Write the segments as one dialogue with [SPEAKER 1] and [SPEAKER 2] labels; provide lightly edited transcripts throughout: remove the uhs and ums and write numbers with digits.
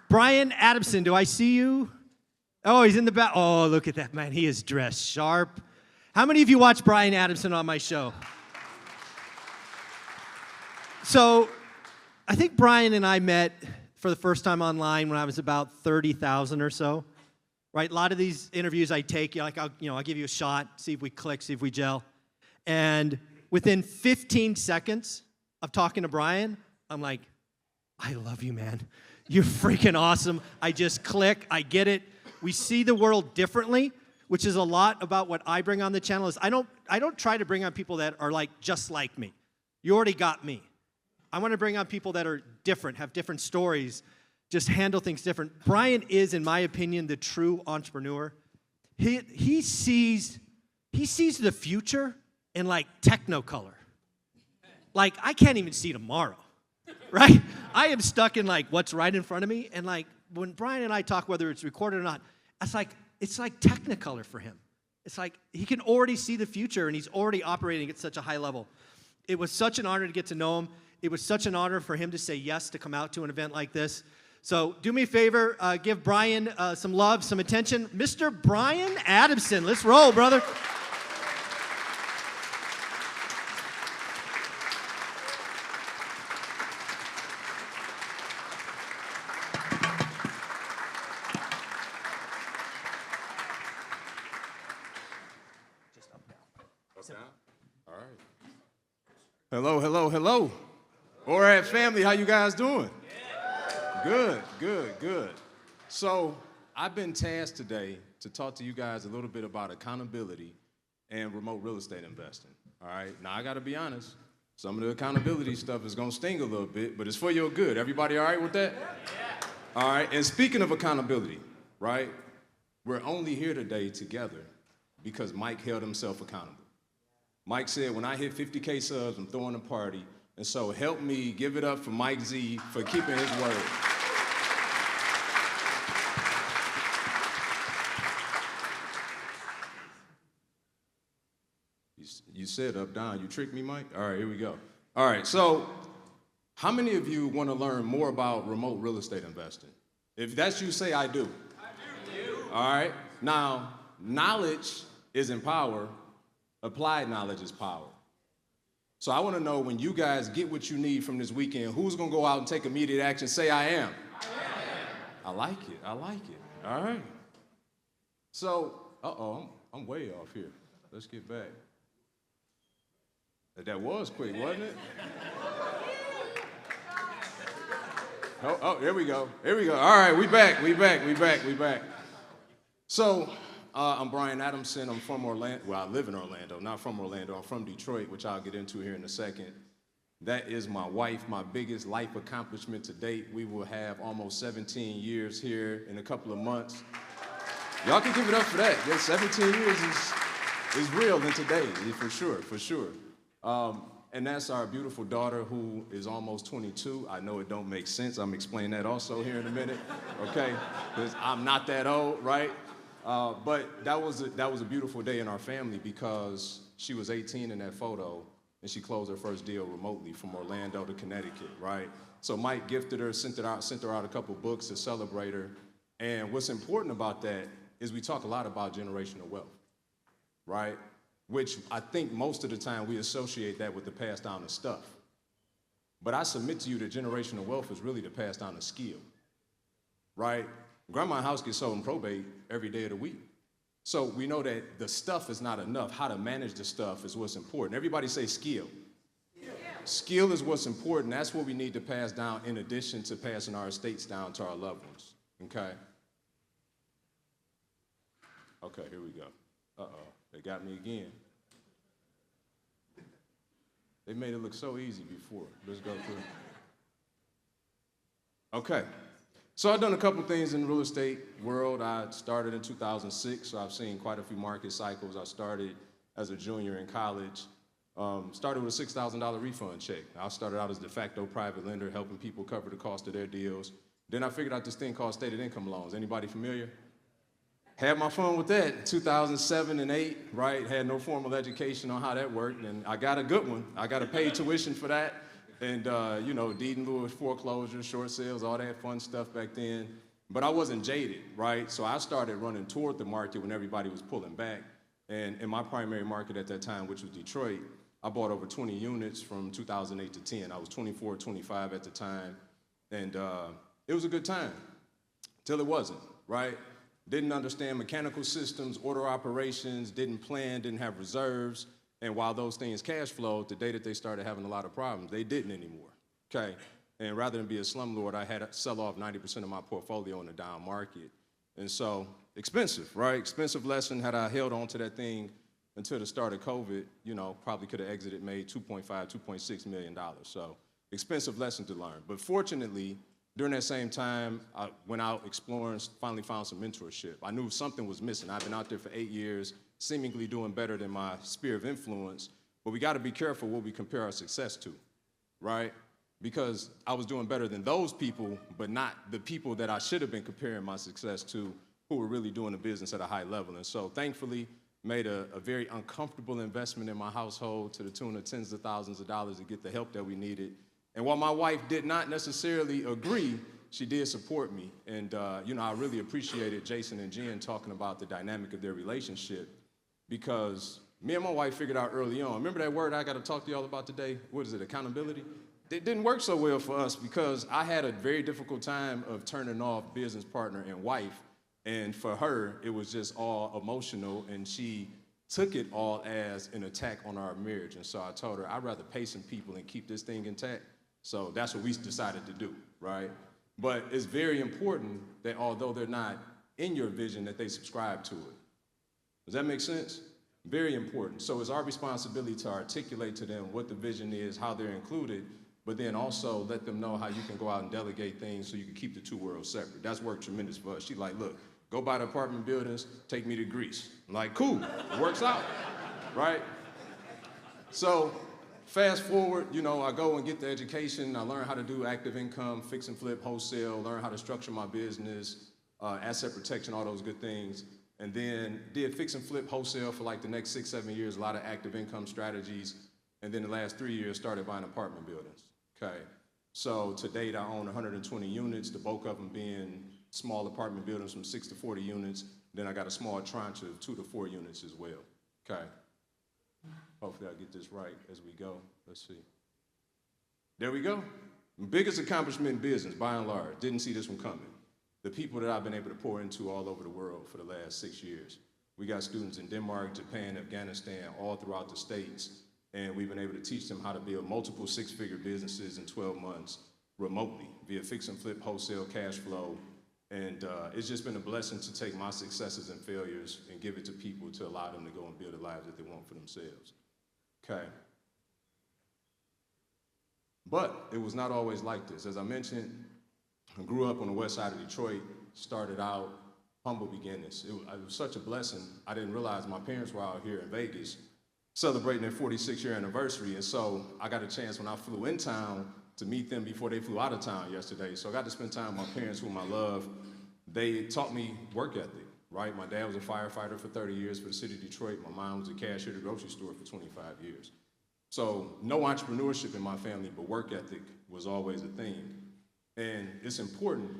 [SPEAKER 1] Brian Adamson, do I see you? Oh, he's in the back. Oh, look at that, man. He is dressed sharp. How many of you watch Brian Adamson on my show? So, I think Brian and I met for the first time online when I was about 30,000 or so. Right? A lot of these interviews I take, I'll give you a shot, see if we click, see if we gel. And within 15 seconds of talking to Brian, I'm like, I love you, man. You're freaking awesome. I just click. I get it. We see the world differently, which is a lot about what I bring on the channel. Is I don't try to bring on people that are just like me. You already got me. I want to bring on people that are different, have different stories, just handle things different. Brian is, in my opinion, the true entrepreneur. He sees the future in technicolor. I can't even see tomorrow, right? I am stuck in what's right in front of me, and when Brian and I talk, whether it's recorded or not, it's like technicolor for him. It's like he can already see the future, and he's already operating at such a high level. It was such an honor to get to know him. It was such an honor for him to say yes to come out to an event like this. So do me a favor, give Brian some love, some attention. Mr. Brian Adamson. Let's roll, brother.
[SPEAKER 2] Just up now. All right. Hello, hello, hello. ORAD family, how you guys doing? Good. So I've been tasked today to talk to you guys a little bit about accountability and remote real estate investing. All right, now I gotta be honest, some of the accountability stuff is gonna sting a little bit, but it's for your good. Everybody all right with that? Yeah. All right, and speaking of accountability, right, we're only here today together because Mike held himself accountable. Mike said, when I hit 50K subs, I'm throwing a party. And so help me give it up for Mike Z for keeping his word. You said up, down. You tricked me, Mike? All right, here we go. All right, so how many of you want to learn more about remote real estate investing? If that's you, say I do. I do. All right, now, knowledge isn't power. Applied knowledge is power. So I want to know, when you guys get what you need from this weekend, who's going to go out and take immediate action? Say, I am. I like it. All right. So, I'm way off here. Let's get back. That was quick, wasn't it? Here we go. All right, we back. So, I'm Brian Adamson. I'm from Orlando. Well, I live in Orlando, not from Orlando. I'm from Detroit, which I'll get into here in a second. That is my wife, my biggest life accomplishment to date. We will have almost 17 years here in a couple of months. Y'all can give it up for that. Yeah, 17 years is real in today, for sure. And that's our beautiful daughter, who is almost 22. I know it don't make sense. I'm explaining that also here in a minute, okay? Because I'm not that old, right? But that was a beautiful day in our family, because she was 18 in that photo, and she closed her first deal remotely from Orlando to Connecticut, right? So Mike gifted her, sent her out a couple books to celebrate her. And what's important about that is we talk a lot about generational wealth, right? Which I think most of the time we associate that with the pass down of stuff. But I submit to you that generational wealth is really the pass down of skill, right? Grandma's house gets sold in probate every day of the week. So we know that the stuff is not enough. How to manage the stuff is what's important. Everybody say skill. Yeah. Skill is what's important. That's what we need to pass down, in addition to passing our estates down to our loved ones, okay? Okay, here we go. They got me again. They made it look so easy before. Let's go through. Okay. So I've done a couple things in the real estate world. I started in 2006, so I've seen quite a few market cycles. I started as a junior in college. Started with a $6,000 refund check. I started out as de facto private lender, helping people cover the cost of their deals. Then I figured out this thing called stated income loans. Anybody familiar? Had my fun with that in 2007 and 8, right? Had no formal education on how that worked, and I got a good one. I got a paid tuition for that. And, Deed and Lewis foreclosures, short sales, all that fun stuff back then. But I wasn't jaded, right? So I started running toward the market when everybody was pulling back. And in my primary market at that time, which was Detroit, I bought over 20 units from 2008 to 10. I was 24, 25 at the time. And it was a good time, till it wasn't, right? Didn't understand mechanical systems, order operations, didn't plan, didn't have reserves. And while those things cash flowed, the day that they started having a lot of problems, they didn't anymore, okay? And rather than be a slumlord, I had to sell off 90% of my portfolio in the down market. And so, expensive, right? Expensive lesson. Had I held on to that thing until the start of COVID, probably could have exited, made $2.5, $2.6 million. So, expensive lesson to learn. But fortunately, during that same time, I went out exploring, finally found some mentorship. I knew something was missing. I've been out there for 8 years, seemingly doing better than my sphere of influence, but we gotta be careful what we compare our success to, right? Because I was doing better than those people, but not the people that I should have been comparing my success to, who were really doing the business at a high level. And so thankfully, made a very uncomfortable investment in my household to the tune of tens of thousands of dollars to get the help that we needed. And while my wife did not necessarily agree, she did support me. And I really appreciated Jason and Jen talking about the dynamic of their relationship, because me and my wife figured out early on, remember that word I got to talk to y'all about today? What is it, accountability? It didn't work so well for us because I had a very difficult time of turning off business partner and wife. And for her, it was just all emotional, and she took it all as an attack on our marriage. And so I told her, I'd rather pay some people and keep this thing intact. So that's what we decided to do, right? But it's very important that although they're not in your vision, that they subscribe to it. Does that make sense? Very important. So it's our responsibility to articulate to them what the vision is, how they're included, but then also let them know how you can go out and delegate things so you can keep the two worlds separate. That's worked tremendous for us. She's like, look, go buy the apartment buildings, take me to Greece. I'm like, cool, it works out, right? So fast forward, I go and get the education. I learn how to do active income, fix and flip, wholesale, learn how to structure my business, asset protection, all those good things. And then did fix and flip wholesale for like the next 6, 7 years, a lot of active income strategies. And then the last 3 years started buying apartment buildings, okay? So to date, I own 120 units, the bulk of them being small apartment buildings from 6 to 40 units. Then I got a small tranche of 2 to 4 units as well, okay? Hopefully I get this right as we go. Let's see. There we go. Biggest accomplishment in business, by and large. Didn't see this one coming. The people that I've been able to pour into all over the world for the last 6 years. We got students in Denmark, Japan, Afghanistan, all throughout the states, and we've been able to teach them how to build multiple six-figure businesses in 12 months remotely via fix and flip, wholesale, cash flow, and it's just been a blessing to take my successes and failures and give it to people to allow them to go and build the lives that they want for themselves, okay? But it was not always like this. As I mentioned, I grew up on the west side of Detroit, started out humble beginnings. It was such a blessing. I didn't realize my parents were out here in Vegas celebrating their 46th-year anniversary, and so I got a chance when I flew in town to meet them before they flew out of town yesterday. So I got to spend time with my parents, whom I love. They taught me work ethic, right? My dad was a firefighter for 30 years for the city of Detroit. My mom was a cashier at a grocery store for 25 years. So no entrepreneurship in my family, but work ethic was always a thing. And it's important,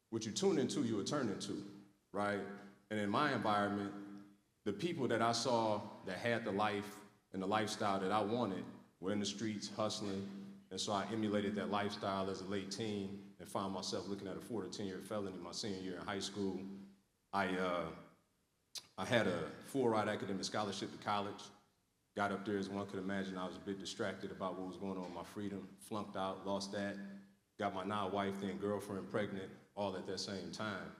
[SPEAKER 2] what you tune into, you will turn into, right? And in my environment, the people that I saw that had the life and the lifestyle that I wanted were in the streets hustling. And so I emulated that lifestyle as a late teen and found myself looking at a 4 to 10-year felony my senior year in high school. I had a full ride academic scholarship to college. Got up there, as one could imagine, I was a bit distracted about what was going on with my freedom. Flunked out, lost that. Got my now wife, then girlfriend pregnant, all at that same time.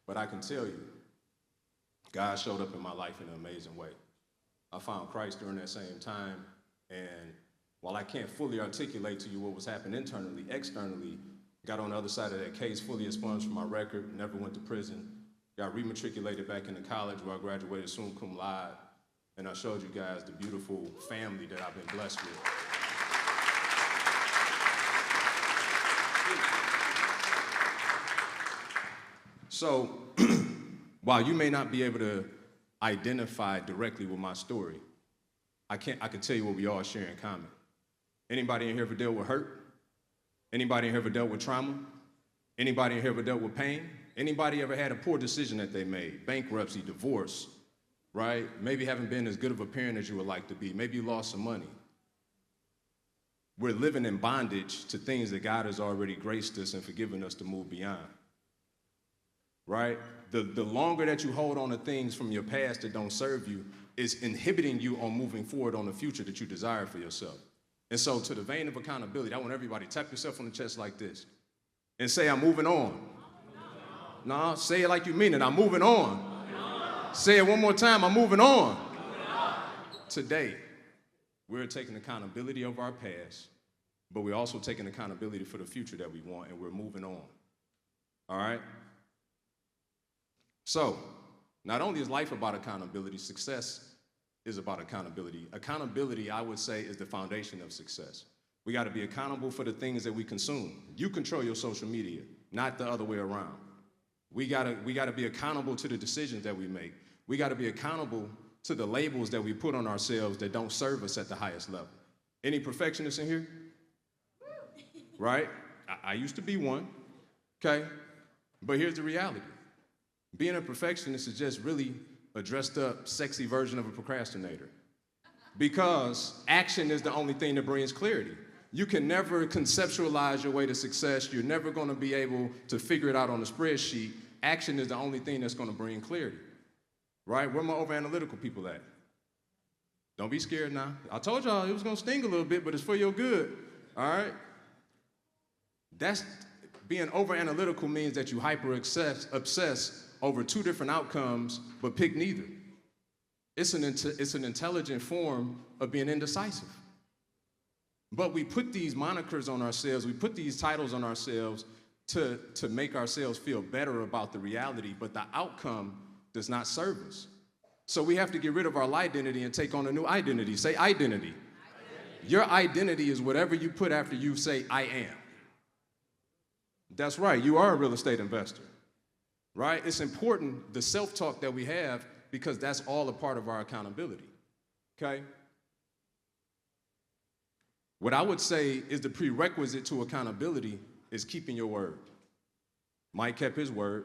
[SPEAKER 2] But I can tell you, God showed up in my life in an amazing way. I found Christ during that same time, and while I can't fully articulate to you what was happening internally, externally, got on the other side of that case, fully expunged from my record, never went to prison, got rematriculated back into college where I graduated summa cum laude, and I showed you guys the beautiful family that I've been blessed with. So, while you may not be able to identify directly with my story, I can tell you what we all share in common. Anybody in here ever dealt with hurt? Anybody in here ever dealt with trauma? Anybody in here ever dealt with pain? Anybody ever had a poor decision that they made? Bankruptcy, divorce, right? Maybe haven't been as good of a parent as you would like to be. Maybe you lost some money. We're living in bondage to things that God has already graced us and forgiven us to move beyond, right? The longer that you hold on to things from your past that don't serve you is inhibiting you on moving forward on the future that you desire for yourself. And so to the vein of accountability, I want everybody to tap yourself on the chest like this and say, I'm moving on. No, say it like you mean it. I'm moving on. Say it one more time. I'm moving on. Today, we're taking accountability of our past, but we're also taking accountability for the future that we want, and we're moving on. All right? So, not only is life about accountability, success is about accountability. Accountability, I would say, is the foundation of success. We got to be accountable for the things that we consume. You control your social media, not the other way around. We gotta be accountable to the decisions that we make. We got to be accountable to the labels that we put on ourselves that don't serve us at the highest level. Any perfectionists in here? Right? I used to be one, okay? But here's the reality. Being a perfectionist is just really a dressed up, sexy version of a procrastinator. Because action is the only thing that brings clarity. You can never conceptualize your way to success. You're never going to be able to figure it out on a spreadsheet. Action is the only thing that's going to bring clarity. Right? Where my overanalytical people at? Don't be scared now. I told y'all it was going to sting a little bit, but it's for your good. All right? That's being overanalytical means that you obsess over two different outcomes, but pick neither. It's an intelligent form of being indecisive. But we put these monikers on ourselves, we put these titles on ourselves to make ourselves feel better about the reality, but the outcome does not serve us. So we have to get rid of our identity and take on a new identity. Say identity. Your identity is whatever you put after you say, I am. That's right, you are a real estate investor, right? It's important, the self-talk that we have, because that's all a part of our accountability, okay? What I would say is the prerequisite to accountability is keeping your word. Mike kept his word.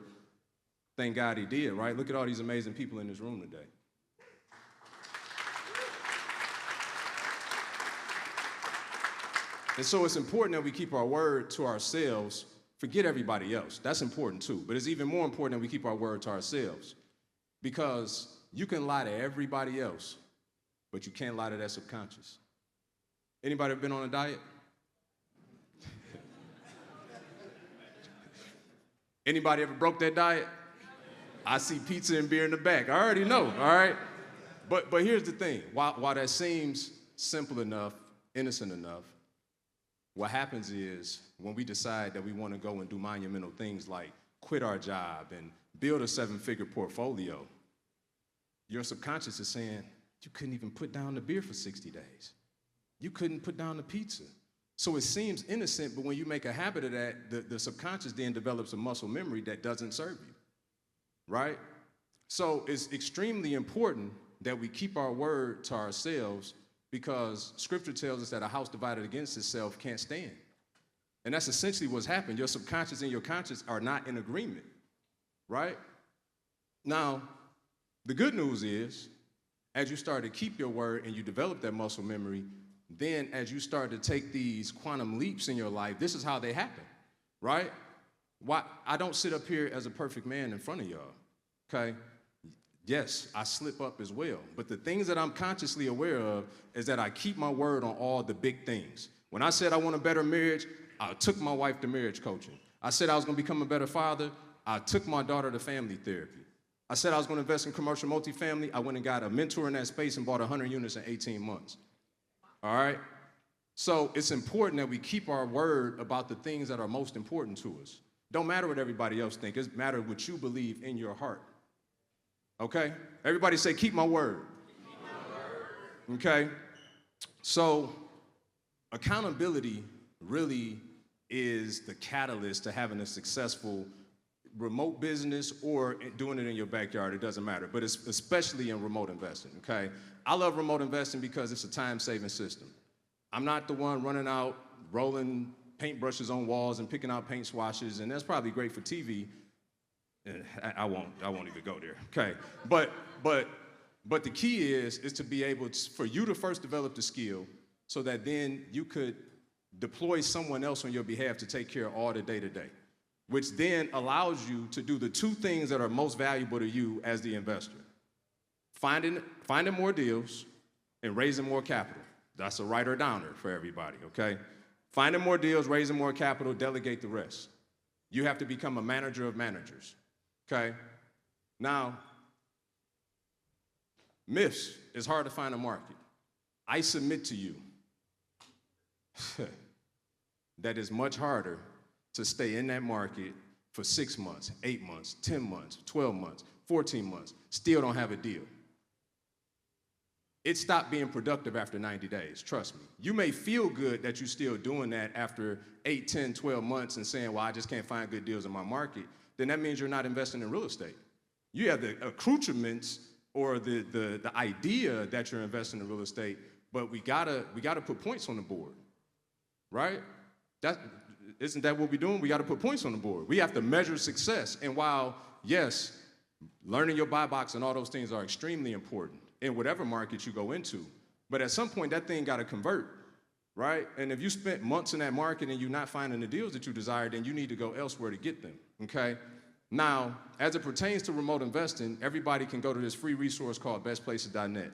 [SPEAKER 2] Thank God he did, right? Look at all these amazing people in this room today. And so it's important that we keep our word to ourselves. Forget everybody else. That's important too. But it's even more important that we keep our word to ourselves. Because you can lie to everybody else, but you can't lie to that subconscious. Anybody ever been on a diet? Anybody ever broke that diet? I see pizza and beer in the back. I already know, all right? But here's the thing. While that seems simple enough, innocent enough, what happens is when we decide that we want to go and do monumental things like quit our job and build a 7-figure portfolio, your subconscious is saying, you couldn't even put down the beer for 60 days. You couldn't put down the pizza. So it seems innocent, but when you make a habit of that, the subconscious then develops a muscle memory that doesn't serve you, right? So it's extremely important that we keep our word to ourselves, because Scripture tells us that a house divided against itself can't stand. And that's essentially what's happened. Your subconscious and your conscious are not in agreement, right? Now, the good news is, as you start to keep your word and you develop that muscle memory, then as you start to take these quantum leaps in your life, this is how they happen, right? Why I don't sit up here as a perfect man in front of y'all, okay? Yes, I slip up as well. But the things that I'm consciously aware of is that I keep my word on all the big things. When I said I want a better marriage, I took my wife to marriage coaching. I said I was going to become a better father. I took my daughter to family therapy. I said I was going to invest in commercial multifamily. I went and got a mentor in that space and bought 100 units in 18 months. All right? So it's important that we keep our word about the things that are most important to us. Don't matter what everybody else thinks. It matters what you believe in your heart. Okay? Everybody say, keep my word. Keep my word. Okay? So accountability really is the catalyst to having a successful remote business or doing it in your backyard. It doesn't matter. But it's especially in remote investing, okay? I love remote investing because it's a time-saving system. I'm not the one running out, rolling paintbrushes on walls and picking out paint swatches, and that's probably great for TV. I won't even go there. Okay, but the key is to be able to, for you to first develop the skill, so that then you could deploy someone else on your behalf to take care of all the day-to-day, which then allows you to do the two things that are most valuable to you as the investor: finding more deals and raising more capital. That's a writer downer for everybody. Okay, finding more deals, raising more capital, delegate the rest. You have to become a manager of managers. Okay? Now, myths, it's hard to find a market. I submit to you that it's much harder to stay in that market for 6 months, 8 months, 10 months, 12 months, 14 months, still don't have a deal. It stopped being productive after 90 days, trust me. You may feel good that you're still doing that after 8, 10, 12 months and saying, well, I just can't find good deals in my market. Then that means you're not investing in real estate. You have the accoutrements or the idea that you're investing in real estate, but we gotta put points on the board, right? Isn't that what we're doing? We gotta put points on the board. We have to measure success. And while, yes, learning your buy box and all those things are extremely important in whatever market you go into, but at some point that thing gotta convert, right? And if you spent months in that market and you're not finding the deals that you desire, then you need to go elsewhere to get them, okay? Now, as it pertains to remote investing, everybody can go to this free resource called bestplaces.net,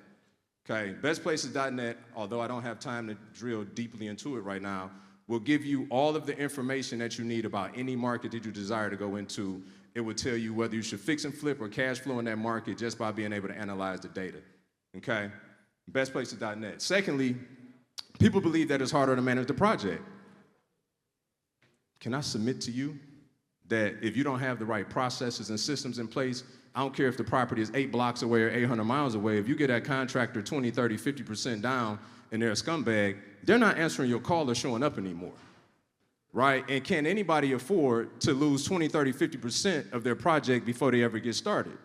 [SPEAKER 2] okay? Bestplaces.net, although I don't have time to drill deeply into it right now, will give you all of the information that you need about any market that you desire to go into. It will tell you whether you should fix and flip or cash flow in that market just by being able to analyze the data, okay? Bestplaces.net. Secondly, people believe that it's harder to manage the project. Can I submit to you that if you don't have the right processes and systems in place, I don't care if the property is 8 blocks away or 800 miles away, if you get that contractor 20, 30, 50% down and they're a scumbag, they're not answering your call or showing up anymore, right? And can anybody afford to lose 20, 30, 50% of their project before they ever get started,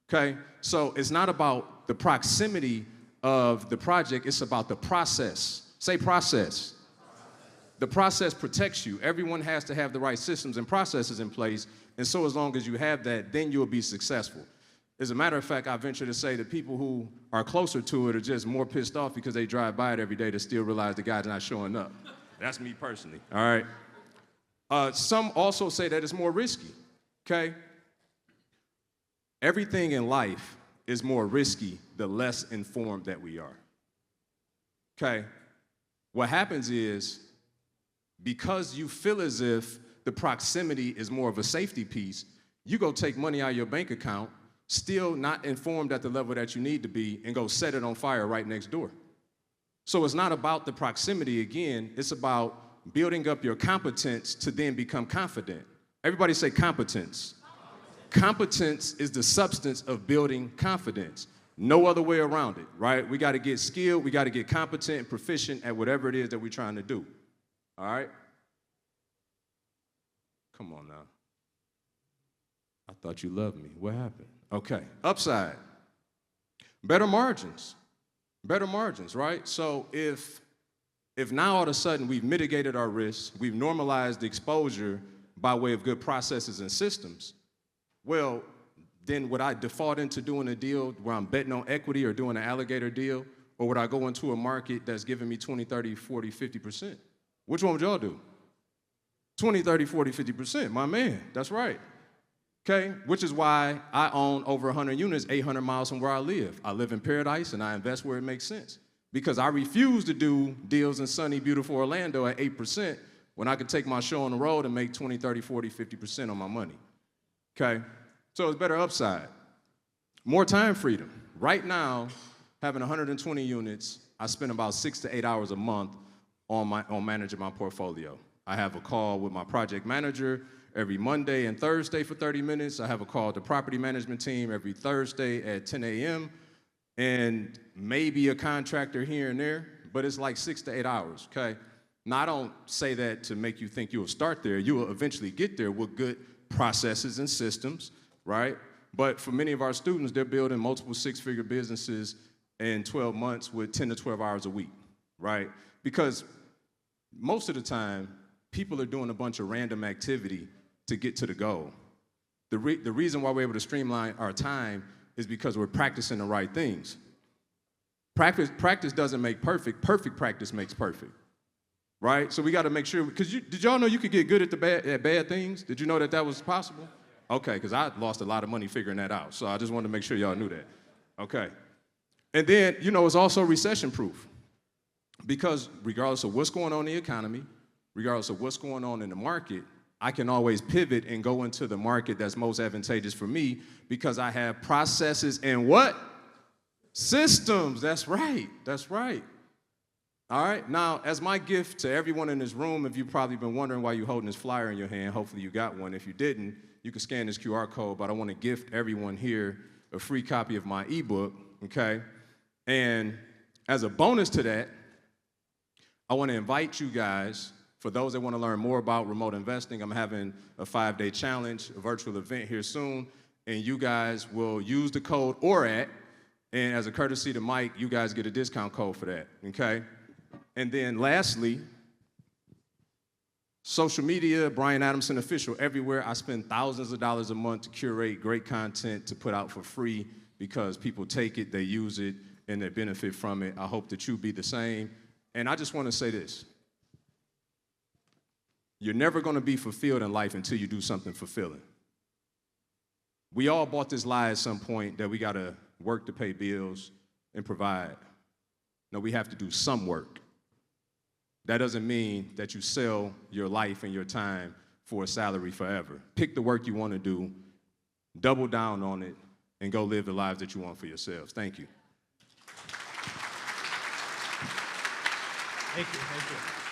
[SPEAKER 2] okay? So it's not about the proximity of the project, it's about the process. Say process. The process protects you. Everyone has to have the right systems and processes in place, and so as long as you have that, then you'll be successful. As a matter of fact, I venture to say that people who are closer to it are just more pissed off because they drive by it every day to still realize the guy's not showing up. That's me personally, all right? Some also say that it's more risky, okay? Everything in life is more risky the less informed that we are, okay? What happens is, because you feel as if the proximity is more of a safety piece, you go take money out of your bank account, still not informed at the level that you need to be, and go set it on fire right next door. So it's not about the proximity again, it's about building up your competence to then become confident. Everybody say competence. Competence is the substance of building confidence. No other way around it, right? We gotta get skilled, we gotta get competent and proficient at whatever it is that we're trying to do. All right? Come on now. I thought you loved me. What happened? Okay. Upside. Better margins. Better margins, right? So if now all of a sudden we've mitigated our risks, we've normalized the exposure by way of good processes and systems, well, then would I default into doing a deal where I'm betting on equity or doing an alligator deal? Or would I go into a market that's giving me 20, 30, 40, 50%? Which one would y'all do? 20, 30, 40, 50%, my man, that's right. Okay, which is why I own over 100 units 800 miles from where I live. I live in paradise and I invest where it makes sense. Because I refuse to do deals in sunny, beautiful Orlando at 8% when I could take my show on the road and make 20, 30, 40, 50% on my money. Okay, so it's better upside. More time freedom. Right now, having 120 units, I spend about 6 to 8 hours a month on managing my portfolio. I have a call with my project manager every Monday and Thursday for 30 minutes. I have a call with the property management team every Thursday at 10 a.m. and maybe a contractor here and there, but it's like 6 to 8 hours, okay? Now, I don't say that to make you think you will start there. You will eventually get there with good processes and systems, right? But for many of our students, they're building multiple six-figure businesses in 12 months with 10 to 12 hours a week, right? Because most of the time, people are doing a bunch of random activity to get to the goal. The reason why we're able to streamline our time is because we're practicing the right things. Practice doesn't make perfect. Perfect practice makes perfect, right? So we got to make sure, because did y'all know you could get good at bad things? Did you know that was possible? Okay, because I lost a lot of money figuring that out. So I just wanted to make sure y'all knew that. Okay. And then, it's also recession-proof. Because regardless of what's going on in the economy, regardless of what's going on in the market, I can always pivot and go into the market that's most advantageous for me because I have processes and what? Systems. That's right. That's right. All right. Now, as my gift to everyone in this room, if you've probably been wondering why you're holding this flyer in your hand, hopefully you got one. If you didn't, you can scan this QR code, but I want to gift everyone here a free copy of my ebook, okay? And as a bonus to that, I want to invite you guys, for those that want to learn more about remote investing, I'm having a 5-day challenge, a virtual event here soon, and you guys will use the code ORAT, and as a courtesy to Mike, you guys get a discount code for that, okay? And then lastly, social media, Brian Adamson Official, everywhere. I spend thousands of dollars a month to curate great content to put out for free because people take it, they use it, and they benefit from it. I hope that you be the same. And I just want to say this. You're never going to be fulfilled in life until you do something fulfilling. We all bought this lie at some point that we got to work to pay bills and provide. No, we have to do some work. That doesn't mean that you sell your life and your time for a salary forever. Pick the work you want to do, double down on it, and go live the lives that you want for yourselves. Thank you.
[SPEAKER 1] Thank you.